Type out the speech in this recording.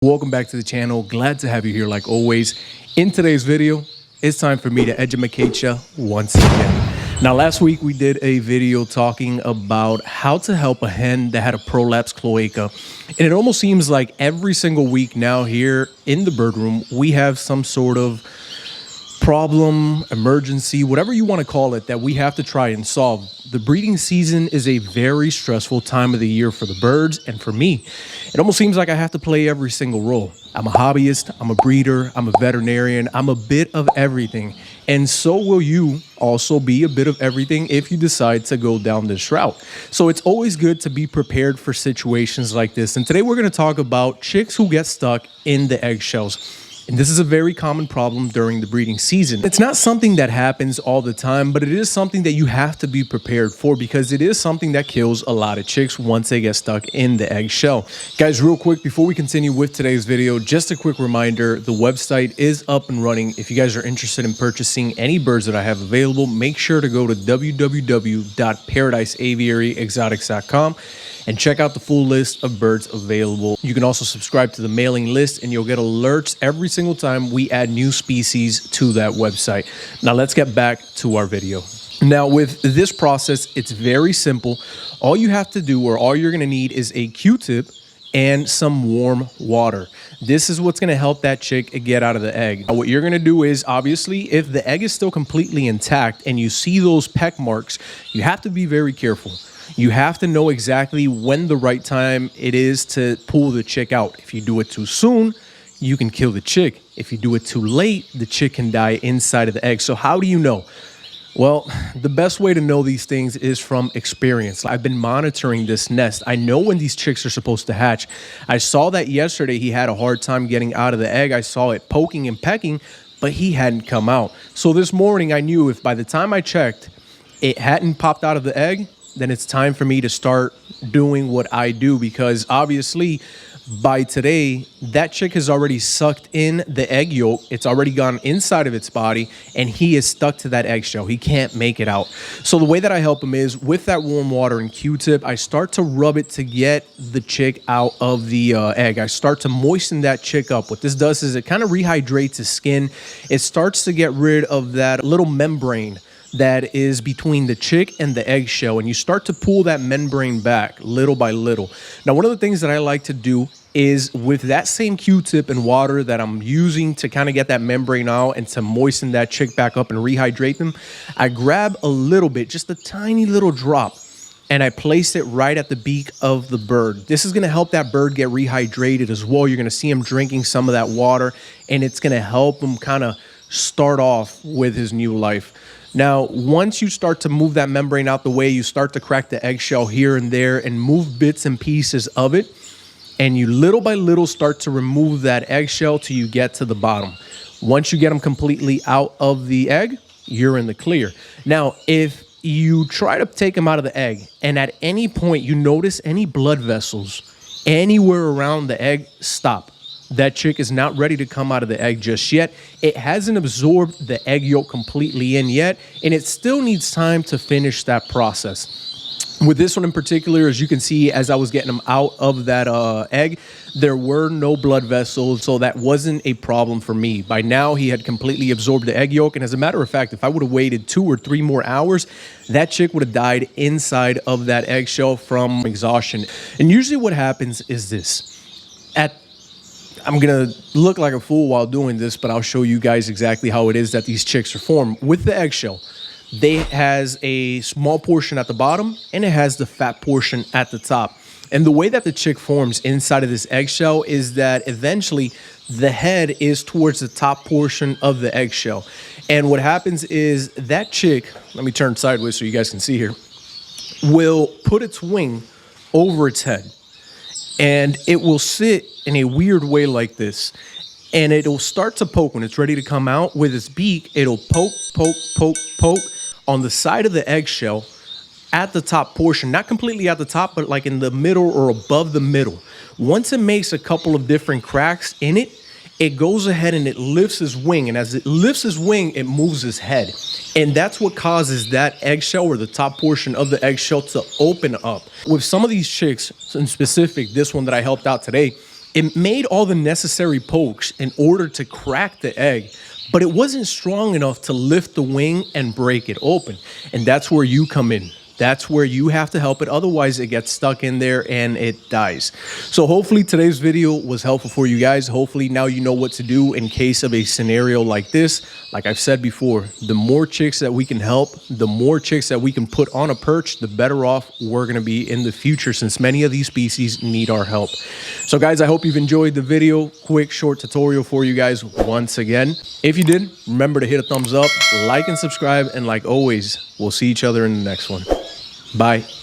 Welcome back to the channel. Glad to have you here like always. In today's video, it's time for me to educate you once again. Now, last week we did a video talking about how to help a hen that had a prolapsed cloaca. And it almost seems like every single week now here in the bird room, we have some sort of problem, emergency, whatever you want to call it, that we have to try and solve. The breeding season is a very stressful time of the year for the birds and for me. It almost seems like I have to play every single role. I'm a hobbyist, I'm a breeder, I'm a veterinarian, I'm a bit of everything. And so will you also be a bit of everything if you decide to go down this route. So it's always good to be prepared for situations like this. And today we're going to talk about chicks who get stuck in the eggshells. And this is a very common problem during the breeding season. It's not something that happens all the time, but it is something that you have to be prepared for because it is something that kills a lot of chicks once they get stuck in the eggshell. Guys, real quick, before we continue with today's video, just a quick reminder, the website is up and running. If you guys are interested in purchasing any birds that I have available, make sure to go to www.paradiseaviaryexotics.com and check out the full list of birds available. You can also subscribe to the mailing list and you'll get alerts every single time we add new species to that website. Now let's get back to our video. Now with this process, it's very simple. All you have to do, or all you're gonna need, is a Q-tip and some warm water. This is what's gonna help that chick get out of the egg. Now, what you're gonna do is, obviously, if the egg is still completely intact and you see those peck marks, you have to be very careful. You have to know exactly when the right time it is to pull the chick out. If you do it too soon, you can kill the chick. If you do it too late, the chick can die inside of the egg. So how do you know? Well, the best way to know these things is from experience. I've been monitoring this nest. I know when these chicks are supposed to hatch. I saw that yesterday he had a hard time getting out of the egg. I saw it poking and pecking, but he hadn't come out. So this morning I knew if by the time I checked, it hadn't popped out of the egg, then it's time for me to start doing what I do, because obviously by today, that chick has already sucked in the egg yolk. It's already gone inside of its body and he is stuck to that eggshell. He can't make it out. So the way that I help him is with that warm water and Q-tip, I start to rub it to get the chick out of the egg. I start to moisten that chick up. What this does is it kind of rehydrates his skin. It starts to get rid of that little membrane that is between the chick and the eggshell, and you start to pull that membrane back little by little. Now, one of the things that I like to do is with that same Q-tip and water that I'm using to kind of get that membrane out and to moisten that chick back up and rehydrate them, I grab a little bit, just a tiny little drop, and I place it right at the beak of the bird. This is gonna help that bird get rehydrated as well. You're gonna see him drinking some of that water, and it's gonna help him kind of start off with his new life. Now, once you start to move that membrane out the way, you start to crack the eggshell here and there and move bits and pieces of it. And you little by little start to remove that eggshell till you get to the bottom. Once you get them completely out of the egg, you're in the clear. Now, if you try to take them out of the egg and at any point you notice any blood vessels anywhere around the egg, stop. That chick is not ready to come out of the egg just yet. It hasn't absorbed the egg yolk completely in yet, and it still needs time to finish that process. With this one in particular, as you can see, as I was getting him out of that egg, there were no blood vessels, so that wasn't a problem for me. By now, he had completely absorbed the egg yolk, and as a matter of fact, if I would have waited 2 or 3 more hours, that chick would have died inside of that eggshell from exhaustion. And usually what happens is this. I'm gonna look like a fool while doing this, but I'll show you guys exactly how it is that these chicks are formed. With the eggshell, they has a small portion at the bottom and it has the fat portion at the top. And the way that the chick forms inside of this eggshell is that eventually the head is towards the top portion of the eggshell. And what happens is that chick, let me turn sideways so you guys can see here, will put its wing over its head. And it will sit in a weird way like this. And it'll start to poke when it's ready to come out with its beak. It'll poke, poke, poke, poke on the side of the eggshell at the top portion. Not completely at the top, but like in the middle or above the middle. Once it makes a couple of different cracks in it, it goes ahead and it lifts his wing. And as it lifts his wing, it moves his head. And that's what causes that eggshell or the top portion of the eggshell to open up. With some of these chicks, in specific, this one that I helped out today, It made all the necessary pokes in order to crack the egg, but it wasn't strong enough to lift the wing and break it open. And that's where you come in. That's where you have to help it. Otherwise, it gets stuck in there and it dies. So hopefully today's video was helpful for you guys. Hopefully now you know what to do in case of a scenario like this. Like I've said before, the more chicks that we can help, the more chicks that we can put on a perch, the better off we're going to be in the future, since many of these species need our help. So guys, I hope you've enjoyed the video. Quick short tutorial for you guys once again. If you did, remember to hit a thumbs up, like and subscribe, and like always, we'll see each other in the next one. Bye.